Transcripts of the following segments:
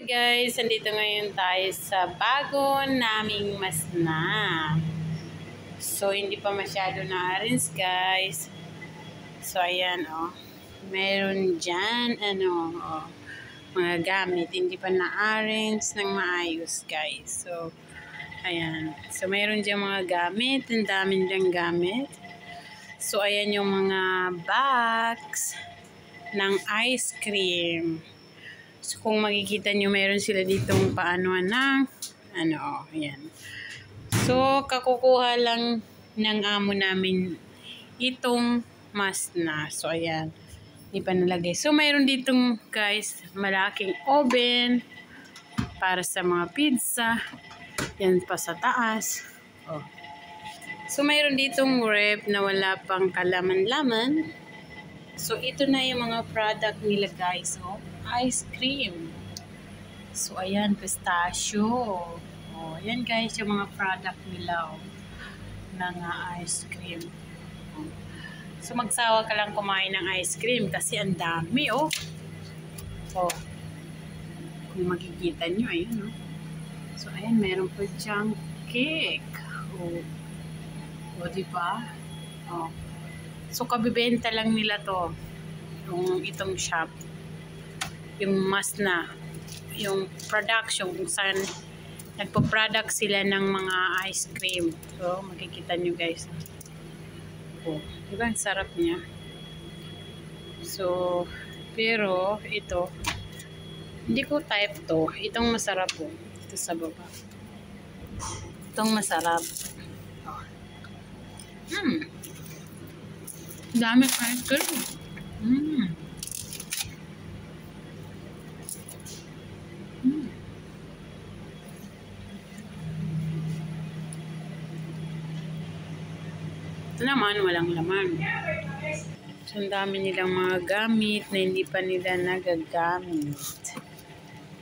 Guys, andito ngayon tayo sa bago naming masna. So, hindi pa masyado na-arrange, guys. So, ayan, oh. Meron dyan, mga gamit. Hindi pa na-arrange ng maayos, guys. So, ayan. So, meron dyan mga gamit. Ang daming dyan gamit. So, ayan yung mga box ng ice cream. So, kung makikita nyo, meron sila ditong paanoan ng, ayan. So, kakukuha lang ng amo namin itong masna. So, ayan. Hindi pa nalagay. So, mayroon ditong, guys, malaking oven para sa mga pizza. Yan pa sa taas. Oh. So, mayroon ditong rep na wala pang kalaman-laman. So, ito na yung mga product nila, guys. Oh, ice cream. So, ayan, pistachio. Oh, ayan, guys, yung mga product nila, oh, ng ice cream. Oh. So, magsawa ka lang kumain ng ice cream kasi ang dami, oh. Oh. Kung makikita nyo, ayun, oh. So, ayan, meron po diyang cake. Oh. Oh, diba? Oh. So, kabibenta lang nila to. Itong shop. Yung masna. Yung production kung saan nagpo-product sila ng mga ice cream. So, makikita nyo guys. Oh, diba? Ang sarap niya. So, pero ito, hindi ko type to. Itong masarap po. Ito sa baba. Itong masarap. Oh. Dami ice cream. Ito naman, walang laman. So, ang dami nilang mga gamit na hindi pa nila nagagamit.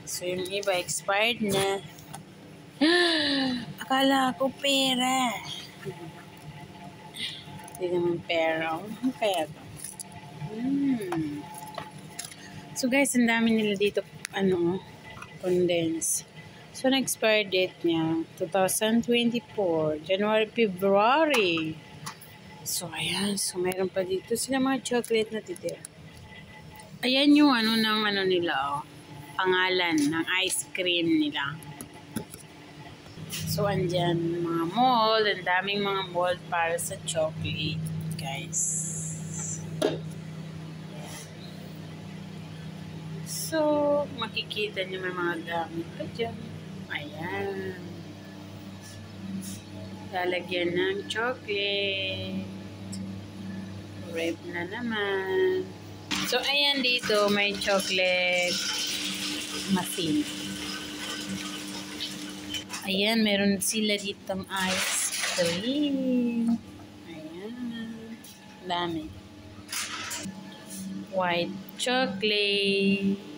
So, yung iba expired na. Akala ko pera. Hindi naman pera. Ano kaya ito? So, guys, ang dami nila dito, condense. So, na-expire date niya, 2024, January, February. So, ayan. So, mayroon pa dito sila mga chocolate na titira. Ayan yung nila, oh. Pangalan ng ice cream nila. So, andyan mga mold. Ang daming mga mold para sa chocolate, guys. So, makikita nyo may mga gamit pa dyan. Ayan. Lalagyan ng chocolate. Rep na naman. So, ayan dito, may chocolate machine. Ayan, meron sila ditong ice cream. Ayan. Dami. White chocolate.